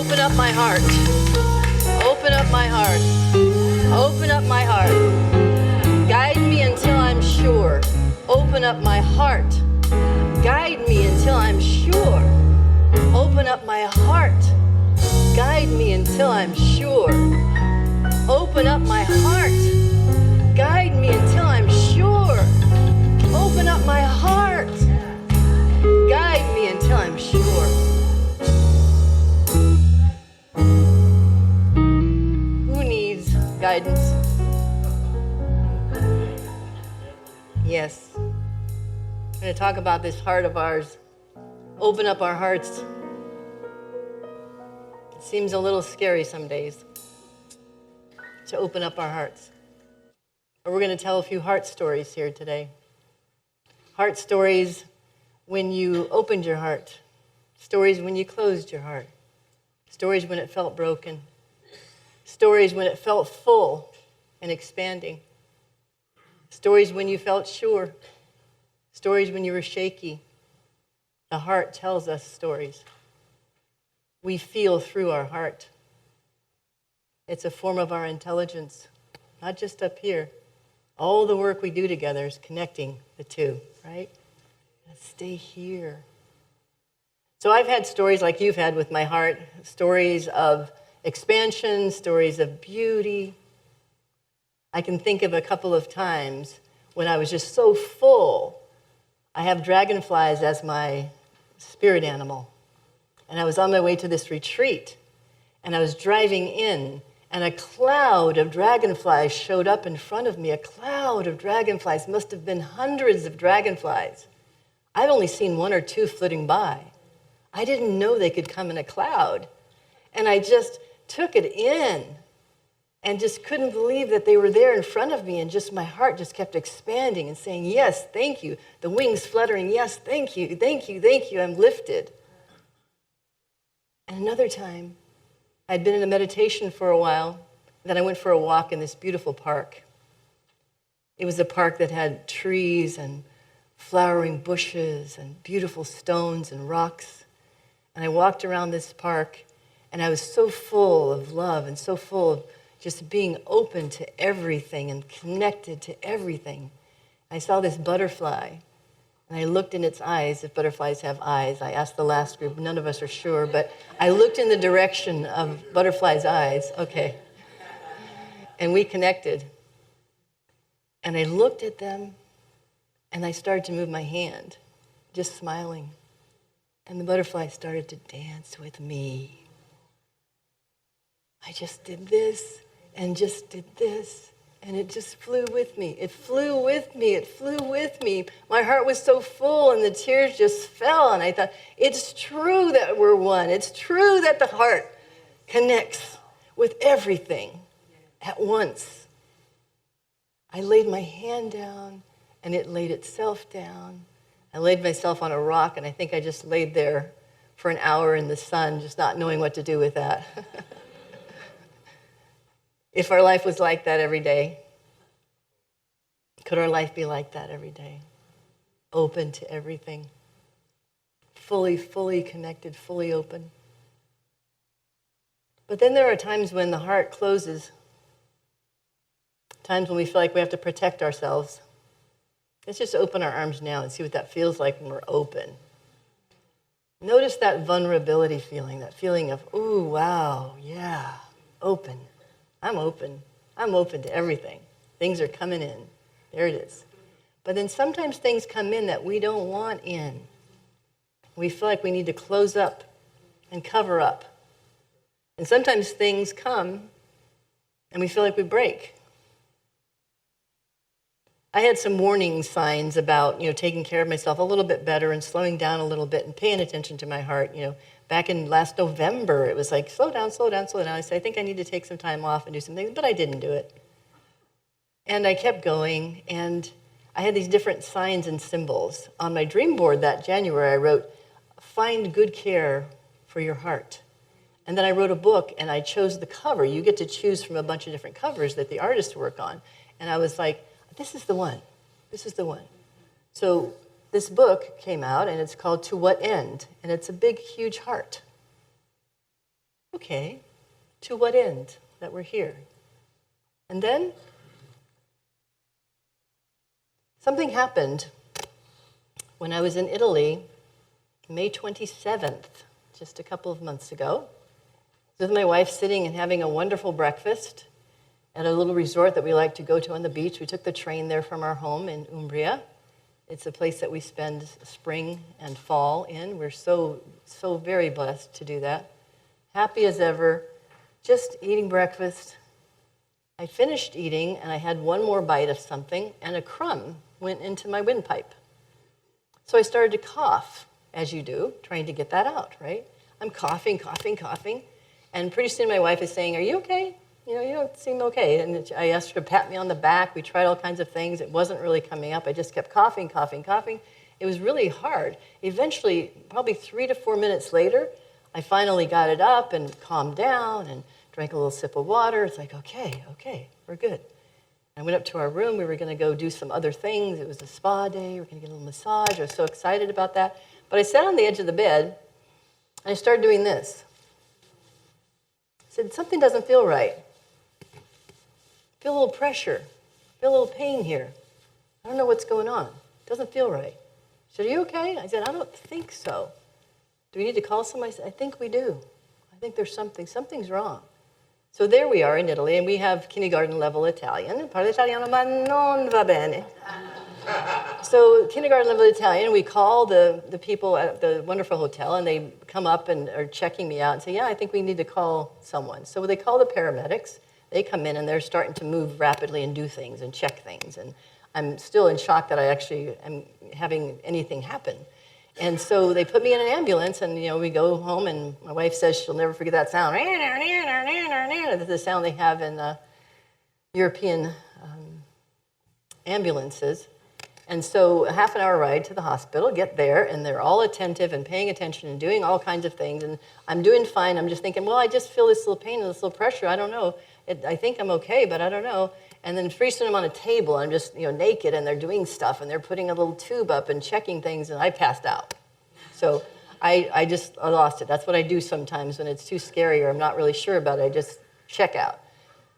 Open up my heart. Open up my heart. Open up my heart. Guide me until I'm sure. Open up my heart. Guide me until I'm sure. Open up my heart. Guide me until I'm sure. Open up my heart. Guide me until I'm sure. Open up my heart. Guide me until I'm sure. Who needs guidance? Yes. We're going to talk about this heart of ours. Open up our hearts. It seems a little scary some days to open up our hearts. But we're going to tell a few heart stories here today. Heart stories when you opened your heart. Stories when you closed your heart. Stories when it felt broken. Stories when it felt full and expanding. Stories when you felt sure. Stories when you were shaky. The heart tells us stories. We feel through our heart. It's a form of our intelligence, not just up here. All the work we do together is connecting the two, right? Let's stay here. So I've had stories like you've had with my heart, stories of expansion, stories of beauty. I can think of a couple of times when I was just so full. I have dragonflies as my spirit animal. And I was on my way to this retreat, and I was driving in, and a cloud of dragonflies showed up in front of me. A cloud of dragonflies, must have been hundreds of dragonflies. I've only seen one or two flitting by. I didn't know they could come in a cloud. And I just took it in and just couldn't believe that they were there in front of me, and just my heart just kept expanding and saying, yes, thank you. The wings fluttering, yes, thank you, thank you, thank you, I'm lifted. And another time, I'd been in a meditation for a while, then I went for a walk in this beautiful park. It was a park that had trees and flowering bushes and beautiful stones and rocks. And I walked around this park, and I was so full of love and so full of just being open to everything and connected to everything. I saw this butterfly, and I looked in its eyes, if butterflies have eyes. I asked the last group, none of us are sure, but I looked in the direction of butterfly's eyes, okay. And we connected. And I looked at them, and I started to move my hand, just smiling. And the butterfly started to dance with me. I just did this, and just did this, and it just flew with me. It flew with me. It flew with me. My heart was so full, and the tears just fell, and I thought, it's true that we're one. It's true that the heart connects with everything at once. I laid my hand down, and it laid itself down. I laid myself on a rock, and I think I just laid there for an hour in the sun, just not knowing what to do with that. If our life was like that every day, could our life be like that every day? Open to everything. Fully connected, fully open. But then there are times when the heart closes. Times when we feel like we have to protect ourselves. Let's just open our arms now and see what that feels like when we're open. Notice that vulnerability feeling, that feeling of, ooh, wow, yeah, open. I'm open. I'm open to everything. Things are coming in. There it is. But then sometimes things come in that we don't want in. We feel like we need to close up and cover up. And sometimes things come and we feel like we break. I had some warning signs about, taking care of myself a little bit better and slowing down a little bit and paying attention to my heart. Back in last November, it was like, slow down, slow down, slow down. I said, I think I need to take some time off and do some things, but I didn't do it. And I kept going, and I had these different signs and symbols. On my dream board that January, I wrote, find good care for your heart. And then I wrote a book, and I chose the cover. You get to choose from a bunch of different covers that the artists work on. And I was like, this is the one. This is the one. So this book came out, and it's called To What End? And it's a big, huge heart. Okay, to what end that we're here? And then something happened when I was in Italy, May 27th, just a couple of months ago. I was with my wife sitting and having a wonderful breakfast at a little resort that we like to go to on the beach. We took the train there from our home in Umbria. It's a place that we spend spring and fall in. We're so very blessed to do that. Happy as ever, just eating breakfast. I finished eating and I had one more bite of something and a crumb went into my windpipe. So I started to cough, as you do, trying to get that out, right? I'm coughing. And pretty soon my wife is saying, "Are you okay? You don't seem okay." And I asked her to pat me on the back. We tried all kinds of things. It wasn't really coming up. I just kept coughing. It was really hard. Eventually, probably 3 to 4 minutes later, I finally got it up and calmed down and drank a little sip of water. It's like, okay, we're good. I went up to our room. We were going to go do some other things. It was a spa day. We were going to get a little massage. I was so excited about that. But I sat on the edge of the bed, and I started doing this. I said, something doesn't feel right. Feel a little pressure. Feel a little pain here. I don't know what's going on. It doesn't feel right. She said, "Are you okay?" I said, "I don't think so." "Do we need to call somebody?" I said, "I think we do. I think there's something's wrong." So there we are in Italy, and we have kindergarten level Italian. Parlo italiano, ma non va bene. So kindergarten level Italian, we call the people at the wonderful hotel, and they come up and are checking me out and say, "Yeah, I think we need to call someone." So they call the paramedics. They come in, and they're starting to move rapidly and do things and check things. And I'm still in shock that I actually am having anything happen. And so they put me in an ambulance, and we go home, and my wife says she'll never forget that sound. The sound they have in European ambulances. And so a half an hour ride to the hospital, get there, and they're all attentive and paying attention and doing all kinds of things. And I'm doing fine. I'm just thinking, well, I just feel this little pain and this little pressure. I don't know. I think I'm okay, but I don't know. And then pretty soon I'm on a table, and I'm just naked, and they're doing stuff, and they're putting a little tube up and checking things, and I passed out. So I lost it. That's what I do sometimes when it's too scary or I'm not really sure about it. I just check out.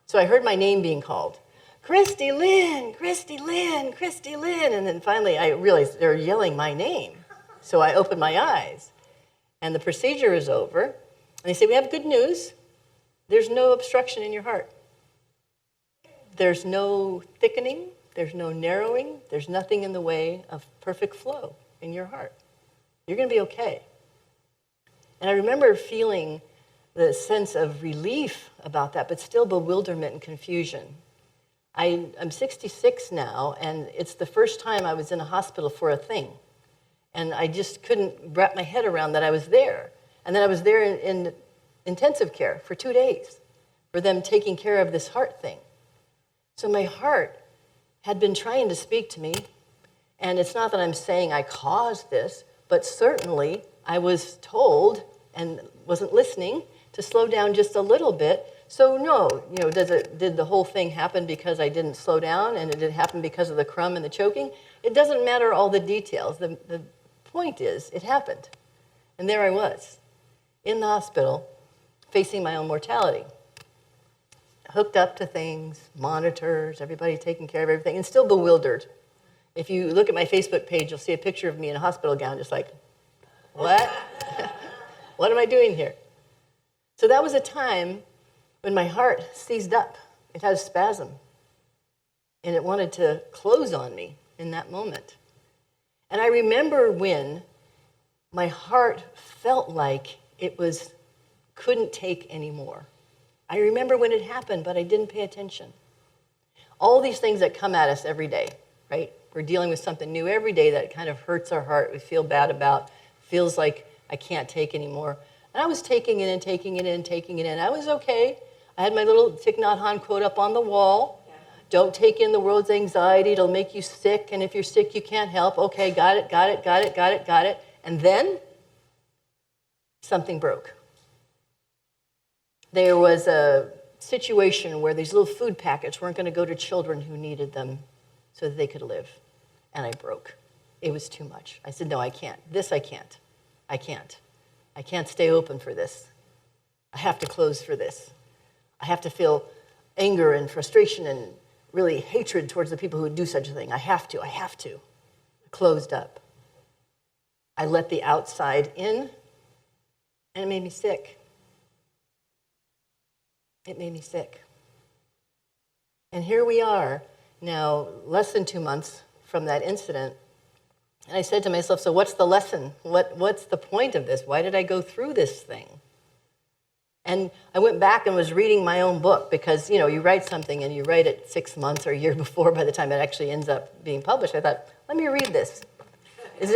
So I heard my name being called. Christy Lynn, Christy Lynn, Christy Lynn. And then finally I realized they're yelling my name. So I opened my eyes, and the procedure is over. And they say, "We have good news. There's no obstruction in your heart. There's no thickening. There's no narrowing. There's nothing in the way of perfect flow in your heart. You're going to be okay." And I remember feeling the sense of relief about that, but still bewilderment and confusion. I'm 66 now, and it's the first time I was in a hospital for a thing. And I just couldn't wrap my head around that I was there. And then I was there in intensive care for 2 days for them taking care of this heart thing. So my heart had been trying to speak to me, and it's not that I'm saying I caused this, but certainly I was told and wasn't listening to slow down just a little bit. So no, did the whole thing happen because I didn't slow down, and did it happen because of the crumb and the choking? It doesn't matter all the details. The point is, it happened. And there I was, in the hospital, facing my own mortality. Hooked up to things, monitors, everybody taking care of everything, and still bewildered. If you look at my Facebook page, you'll see a picture of me in a hospital gown, just like, what? What am I doing here? So that was a time when my heart seized up. It had a spasm. And it wanted to close on me in that moment. And I remember when my heart felt like it couldn't take anymore. I remember when it happened, but I didn't pay attention. All these things that come at us every day, right? We're dealing with something new every day that kind of hurts our heart, we feel bad about, feels like I can't take anymore. And I was taking it in. I was okay. I had my little Thich Nhat Hanh quote up on the wall. Yeah. Don't take in the world's anxiety. It'll make you sick. And if you're sick, you can't help. Okay, got it. And then something broke. There was a situation where these little food packets weren't going to go to children who needed them so that they could live. And I broke. It was too much. I said, no, I can't. This I can't. I can't stay open for this. I have to close for this. I have to feel anger and frustration and really hatred towards the people who would do such a thing. I have to. I closed up. I let the outside in, and it made me sick. It made me sick. And here we are now, less than 2 months from that incident. And I said to myself, so what's the lesson? What's the point of this? Why did I go through this thing? And I went back and was reading my own book because, you write something and you write it 6 months or a year before by the time it actually ends up being published. I thought, let me read this. Is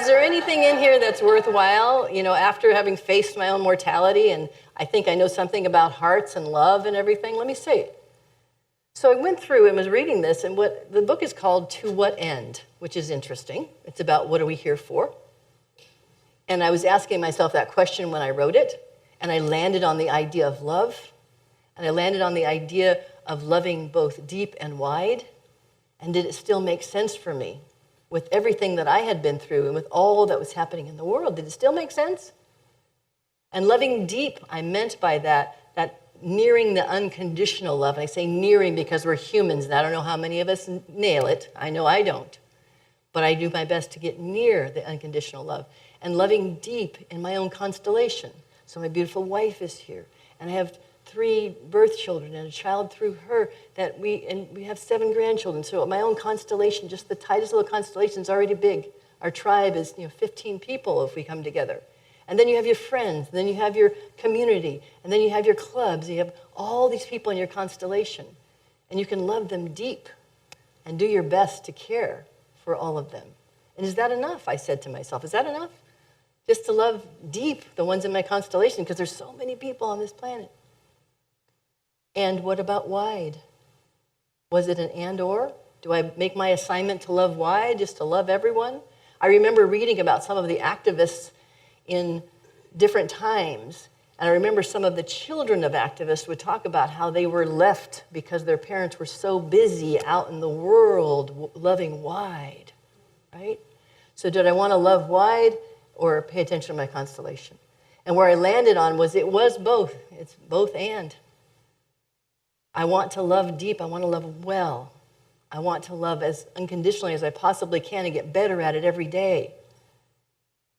there anything in here that's worthwhile? After having faced my own mortality and I think I know something about hearts and love and everything, let me say it. So I went through and was reading this, and what the book is called To What End, which is interesting. It's about what are we here for? And I was asking myself that question when I wrote it, and I landed on the idea of love, and I landed on the idea of loving both deep and wide, and did it still make sense for me with everything that I had been through and with all that was happening in the world? Did it still make sense? And loving deep, I meant by that nearing the unconditional love. And I say nearing because we're humans, and I don't know how many of us nail it. I know I don't. But I do my best to get near the unconditional love. And loving deep in my own constellation. So my beautiful wife is here. And I have 3 birth children and a child through her and we have 7 grandchildren. So my own constellation, just the tightest little constellation, is already big. Our tribe is 15 people if we come together. And then you have your friends, and then you have your community, and then you have your clubs. You have all these people in your constellation. And you can love them deep and do your best to care for all of them. And is that enough? I said to myself, is that enough? Just to love deep the ones in my constellation, because there's so many people on this planet. And what about wide? Was it an and or? Do I make my assignment to love wide, just to love everyone? I remember reading about some of the activists in different times. And I remember some of the children of activists would talk about how they were left because their parents were so busy out in the world loving wide, right? So did I want to love wide or pay attention to my constellation? And where I landed on was it was both. It's both and. I want to love deep. I want to love well. I want to love as unconditionally as I possibly can and get better at it every day.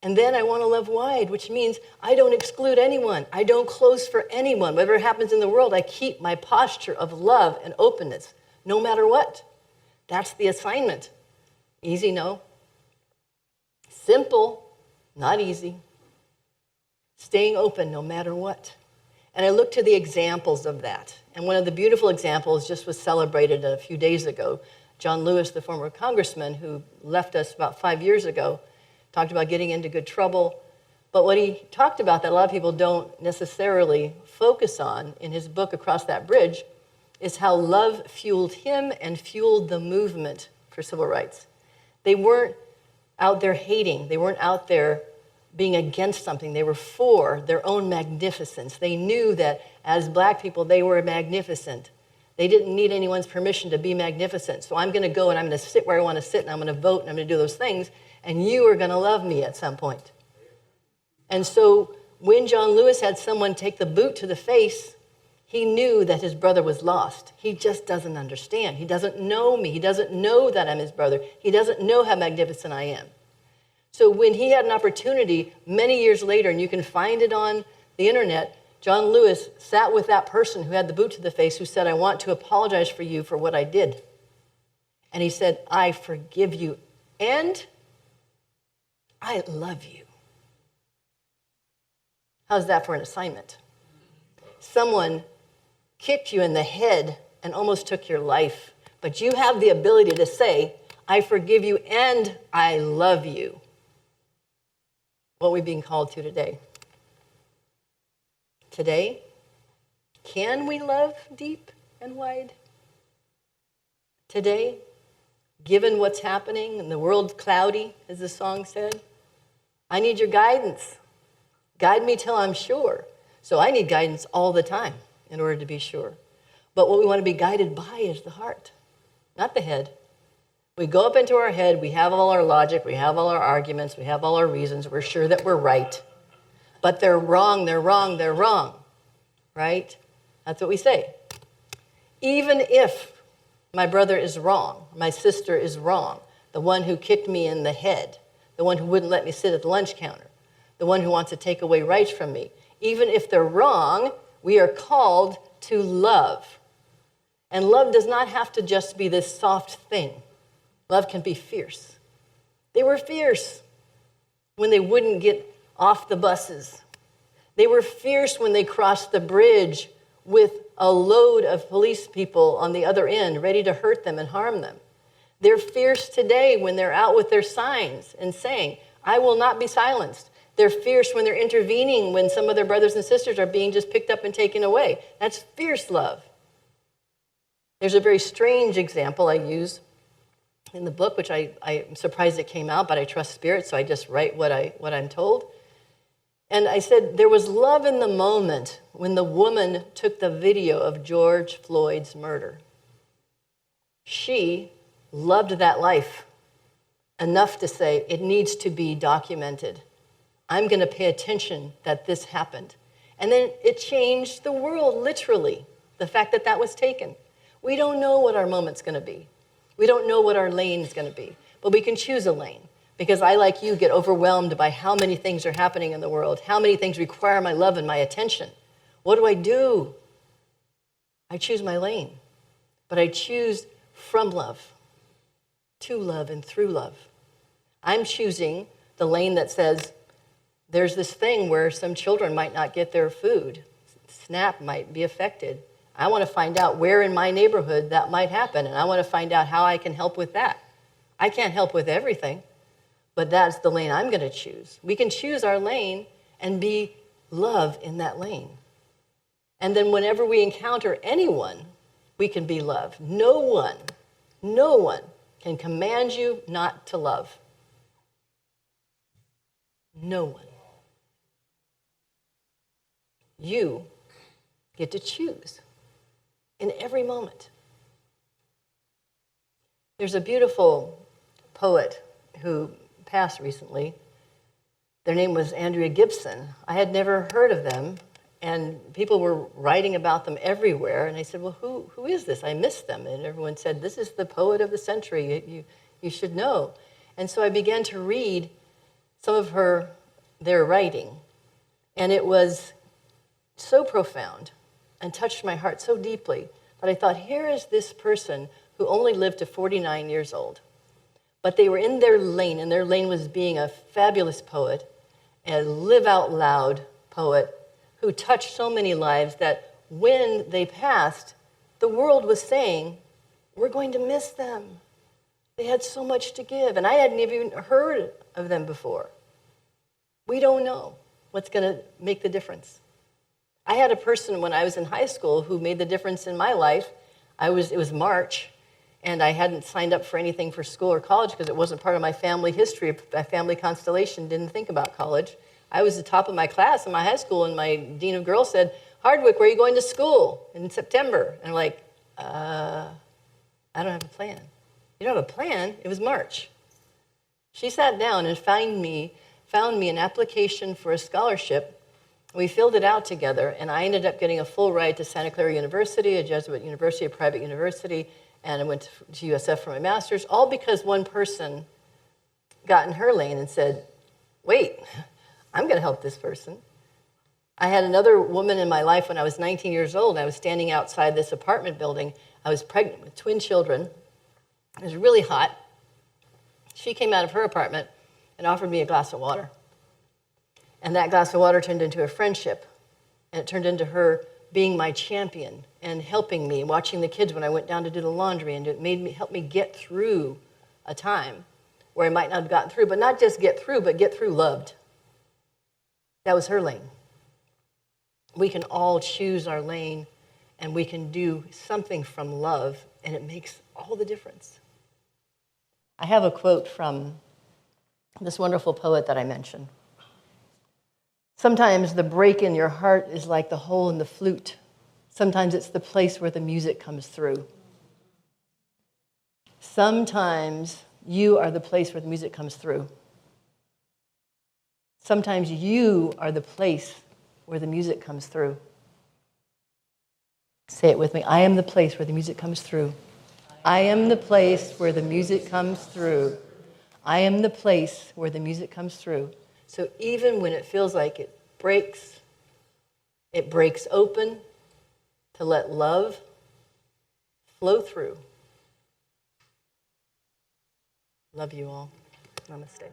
And then I want to love wide, which means I don't exclude anyone. I don't close for anyone. Whatever happens in the world, I keep my posture of love and openness, no matter what. That's the assignment. Easy, no. Simple, not easy. Staying open no matter what. And I look to the examples of that. And one of the beautiful examples just was celebrated a few days ago. John Lewis, the former congressman who left us about 5 years ago, talked about getting into good trouble. But what he talked about that a lot of people don't necessarily focus on in his book, Across That Bridge, is how love fueled him and fueled the movement for civil rights. They weren't out there hating. They weren't out there being against something. They were for their own magnificence. They knew that as Black people, they were magnificent. They didn't need anyone's permission to be magnificent. So I'm going to go and I'm going to sit where I want to sit and I'm going to vote and I'm going to do those things. And you are going to love me at some point. And so when John Lewis had someone take the boot to the face, he knew that his brother was lost. He just doesn't understand. He doesn't know me. He doesn't know that I'm his brother. He doesn't know how magnificent I am. So when he had an opportunity many years later, and you can find it on the internet, John Lewis sat with that person who had the boot to the face who said, I want to apologize for you for what I did. And he said, I forgive you. And I love you. How's that for an assignment? Someone kicked you in the head and almost took your life, but you have the ability to say, I forgive you and I love you. What are we being called to today? Today, can we love deep and wide? Today, given what's happening and the world's cloudy, as the song said, I need your guidance. Guide me till I'm sure. So I need guidance all the time in order to be sure. But what we want to be guided by is the heart, not the head. We go up into our head, we have all our logic, we have all our arguments, we have all our reasons, we're sure that we're right. But they're wrong, they're wrong, they're wrong. right? That's what we say. Even if my brother is wrong, my sister is wrong, the one who kicked me in the head, the one who wouldn't let me sit at the lunch counter, the one who wants to take away rights from me, even if they're wrong, we are called to love. And love does not have to just be this soft thing. Love can be fierce. They were fierce when they wouldn't get off the buses. They were fierce when they crossed the bridge with a load of police people on the other end, ready to hurt them and harm them. They're fierce today when they're out with their signs and saying, I will not be silenced. They're fierce when they're intervening when some of their brothers and sisters are being just picked up and taken away. That's fierce love. There's a very strange example I use in the book, which I'm surprised it came out, but I trust spirit, so I just write what I'm told. And I said, there was love in the moment when the woman took the video of George Floyd's murder. She loved that life enough to say, it needs to be documented. I'm going to pay attention that this happened. And then it changed the world, literally, the fact that that was taken. We don't know what our moment's going to be. We don't know what our lane is going to be, but we can choose a lane. Because I, like you, get overwhelmed by how many things are happening in the world, how many things require my love and my attention. What do? I choose my lane, but I choose from love, to love, and through love. I'm choosing the lane that says there's this thing where some children might not get their food. SNAP might be affected. I want to find out where in my neighborhood that might happen, and I want to find out how I can help with that. I can't help with everything. But that's the lane I'm going to choose. We can choose our lane and be love in that lane. And then whenever we encounter anyone, we can be love. No one can command you not to love. No one. You get to choose in every moment. There's a beautiful poet who passed recently. Their name was Andrea Gibson. I had never heard of them, and people were writing about them everywhere. And I said, well, who is this? I missed them. And everyone said, this is the poet of the century. You should know. And so I began to read some of their writing, and it was so profound and touched my heart so deeply that I thought, here is this person who only lived to 49 years old. But they were in their lane, and their lane was being a fabulous poet, a live out loud poet who touched so many lives that when they passed, the world was saying, we're going to miss them. They had so much to give, and I hadn't even heard of them before. We don't know what's going to make the difference. I had a person when I was in high school who made the difference in my life. It was March, and I hadn't signed up for anything for school or college because it wasn't part of my family history. My family constellation didn't think about college. I was the top of my class in my high school, and my dean of girls said, Hardwick, where are you going to school in September? And I'm like, I don't have a plan. You don't have a plan? It was March. She sat down and found me an application for a scholarship. We filled it out together, and I ended up getting a full ride to Santa Clara University, a Jesuit university, a private university, and I went to USF for my master's, all because one person got in her lane and said, wait, I'm going to help this person. I had another woman in my life when I was 19 years old. I was standing outside this apartment building. I was pregnant with twin children. It was really hot. She came out of her apartment and offered me a glass of water. And that glass of water turned into a friendship. And it turned into her being my champion and helping me, watching the kids when I went down to do the laundry, and it helped me get through a time where I might not have gotten through, but not just get through, but get through loved. That was her lane. We can all choose our lane, and we can do something from love, and it makes all the difference. I have a quote from this wonderful poet that I mentioned. Sometimes the break in your heart is like the hole in the flute. Sometimes it's the place where the music comes through. Sometimes you are the place where the music comes through. Sometimes you are the place where the music comes through. Say it with me. I am the place where the music comes through. I am the place where the music comes through. I am the place where the music comes through. So even when it feels like it breaks open to let love flow through. Love you all. Namaste.